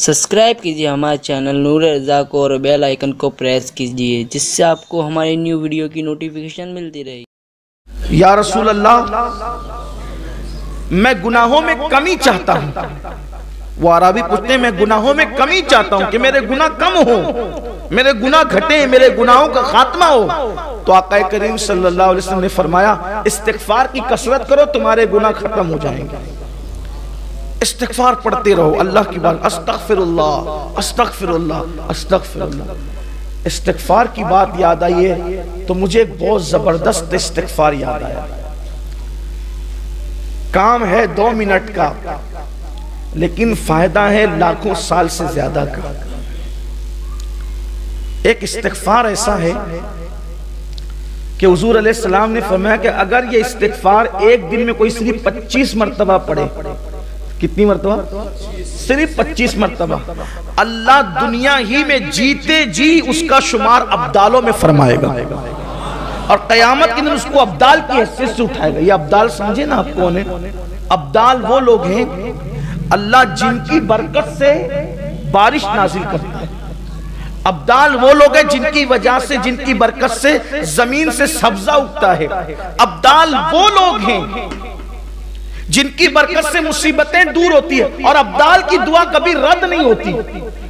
Subscribe कीजिए हमारे channel नूर रज़ा को और बेल आइकन को प्रेस कीजिए, जिससे आपको हमारी न्यू वीडियो की नोटिफिकेशन मिलती रहे। या रसूल अल्लाह, मैं गुनाहों में कमी चाहता हूँ। वो अरबी पूछते हैं, मैं गुनाहों में कमी चाहता हूँ कि मेरे गुनाह कम हो, मेरे गुनाह घटे, मेरे गुनाहों का खात्मा हो। तो आका करीम सल्लल्लाहु अलैहि वसल्लम ने फरमाया, इस्तिग़फ़ार की कसरत करो, तुम्हारे गुनाह खत्म हो जाएंगे। इस्तिग़फ़ार पढ़ते रहो, अल्लाह की बात, अस्तग़फ़िरुल्लाह अस्तग़फ़िरुल्लाह अस्तग़फ़िरुल्लाह। इस्तिग़फ़ार की बात याद आई है तो मुझे एक बहुत जबरदस्त इस्तिग़फ़ार याद आया। काम है 2 मिनट का, लेकिन फायदा है लाखों साल से ज्यादा का। एक इस्तिग़फ़ार ऐसा है कि हुज़ूर अलैहिस्सलाम ने फरमाया कि अगर ये इस्तिग़फ़ार एक दिन में कोई सिर्फ 25 मरतबा पढ़े, कितनी मरतबा? सिर्फ 25 मरतबा, अल्लाह दुनिया ही में जीते जी उसका शुमार अब्दालों में फरमाएगा और क़यामत के दिन उसको अब्दाल की हैसियत से उठाएगा। ये अब्दाल समझे ना आप कौन है? अब्दाल वो लोग हैं अल्लाह जिनकी बरकत से बारिश नाजिल करता है। अब्दाल वो लोग हैं जिनकी वजह से, जिनकी बरकत से जमीन से सब्जा उगता है। अब्दाल वो लोग हैं जिनकी बरकत से मुसीबतें दूर होती है और अब्दाल की दुआ कभी रद्द नहीं होती।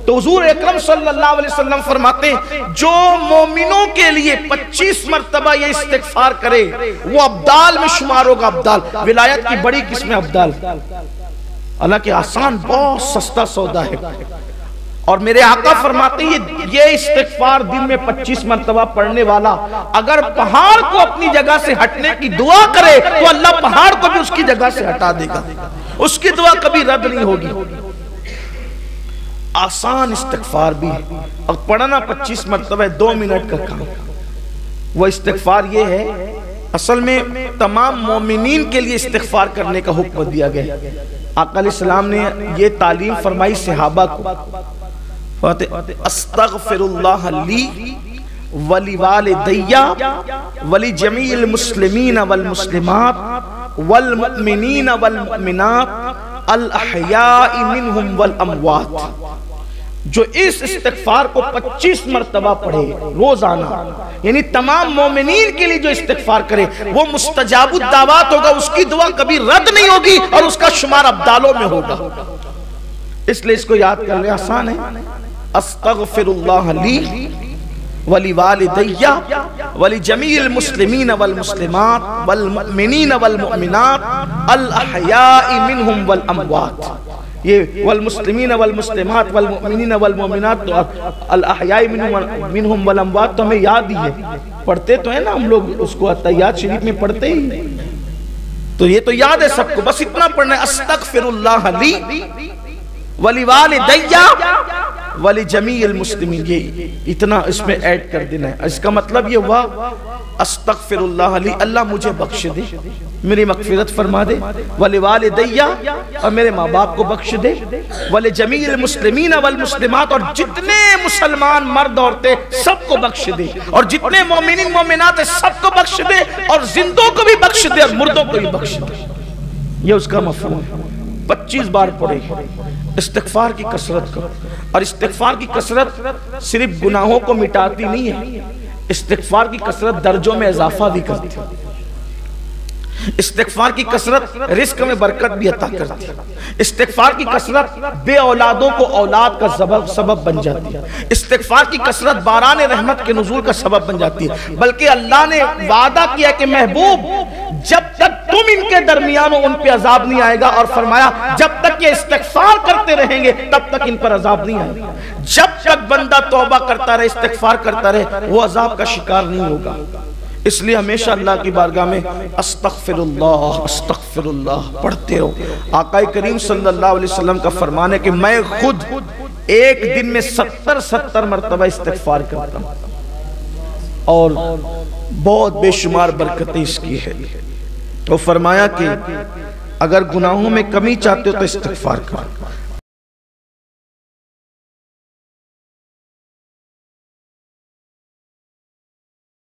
तो हुजूर अकरम सल्लल्लाहु अलैहि वसल्लम फरमाते हैं, जो मोमिनों के लिए 25 मरतबा ये इस्तिग़फ़ार करे वो अब्दाल में शुमार होगा। अब्दाल विलायत की बड़ी किस्म अब्दाल, हालांकि आसान, बहुत सस्ता सौदा है। और मेरे आका फरमाते हैं, ये इस्तिग़फ़ार दिन में 25 मरतबा पढ़ने वाला अगर पहाड़ को अपनी जगह से हटने की दुआ करे तो अल्लाह पहाड़ को भी उसकी जगह से हटा देगा, उसकी दुआ कभी रद्द नहीं होगी। आसान इस्तिग़फ़ार भी और पढ़ना 25 मरतबा 2 मिनट का काम। वो इस्तिग़फ़ार ये है, असल में तमाम मोमिनीन के लिए इस्तिग़फ़ार करने का हुक्म दिया गया। आका अलैहिस्सलाम ने ये तालीम फरमाई सहाबा को, अस्तग़फ़िरुल्लाह ली वली वालिदैया वली जमील मुस्लिमीन वल मुस्लिमात वल मुमिनीन वल मुमिनात अल अहयाई मिनहुम वल अमवात। जो इस इस्तिग़फ़ार को 25 मरतबा पढ़े रोजाना, यानी तमाम मोमिनीन के लिए जो इस्तिग़फ़ार करे वो मुस्तजाबुद दावात होगा, उसकी दुआ कभी रद्द नहीं होगी और उसका शुमार अब्दालों में होगा। इसलिए इसको याद कर ले, आसान है। अस्तग़फ़िरुल्लाह ली वली वालिदैया वली जमील मुस्लिमीन वल मुस्लिमात वल मुमिनीन वल मुमिनात अल अहयाई मिनहुम वल अमवात। ये वल मुस्लिमीन वल मुस्लिमात वल मुमिनीन वल मुमिनात, तो अल अहयाई मिनहुम वल अमवात तो हमें याद ही है, पढ़ते तो है ना हम लोग उसको, अत्तहियात शरीफ में पढ़ते ही, तो ये तो याद है सबको। बस इतना पढ़ना है, अस्तग़फ़िरुल्लाह ली वली वालिदैया वली जमील मुस्लिमीन, ये इतना इसमें ऐड कर देना है। इसका मतलब ये हुआ, अस्तग़फ़िरुल्लाह ली, अल्लाह मुझे बख्श दे, मेरी मग़फ़िरत फरमा दे, वली वालिदैया और मेरे माँ बाप को बख्श दे, वली जमील मुस्लिमीन वल मुस्लिमात और जितने मुसलमान मर्द औरतें सबको बख्श दे, और जितने मोमिनीन मोमिनात है सबको बख्श दे, और जिंदों को भी बख्श दे और मुर्दों को भी बख्श दे। ये उसका मफ़हूम है। 25 बार पढ़े, इस्तिग़फ़ार की कसरत करो। और इस्तिग़फ़ार की कसरत सिर्फ गुनाहों को मिटाती नहीं है, इस्तिग़फ़ार की कसरत दर्जों में इजाफा भी करती है। इस्तिग़फ़ार की कसरत रिज़्क़ में बरकत भी अता करती है। इस्तिग़फ़ार की कसरत बे औलादों को औलाद का सबब बन जाती है। इस्तिग़फ़ार की कसरत बारान रहमत के नुज़ूल का सबब बन जाती है। बल्कि अल्लाह ने वादा किया कि महबूब, जब तक तुम इनके दरमियान हो उन पे अजाब नहीं आएगा, और फरमाया जब तक ये इस्तिग़फ़ार करते रहेंगे तब तक इन पर अजाब नहीं आएगा। जब तक बंदा तौबा करता रहे, इस्तिग़फ़ार करता रहे, वो अजाब का शिकार नहीं होगा। इसलिए हमेशा अल्लाह की बारगाह में अस्तग़फ़िरुल्लाह अस्तग़फ़िरुल्लाह पढ़ते रहो। आका करीम सल्लल्लाहु अलैहि वसल्लम का फरमान है कि मैं खुद एक दिन में 70 मरतबा इस्तिग़फ़ार करता हूँ और बहुत बेशुमार बरकतें इसकी है। तो फरमाया कि अगर गुनाहों में कमी चाहते हो तो इस्तिग़फ़ार करो।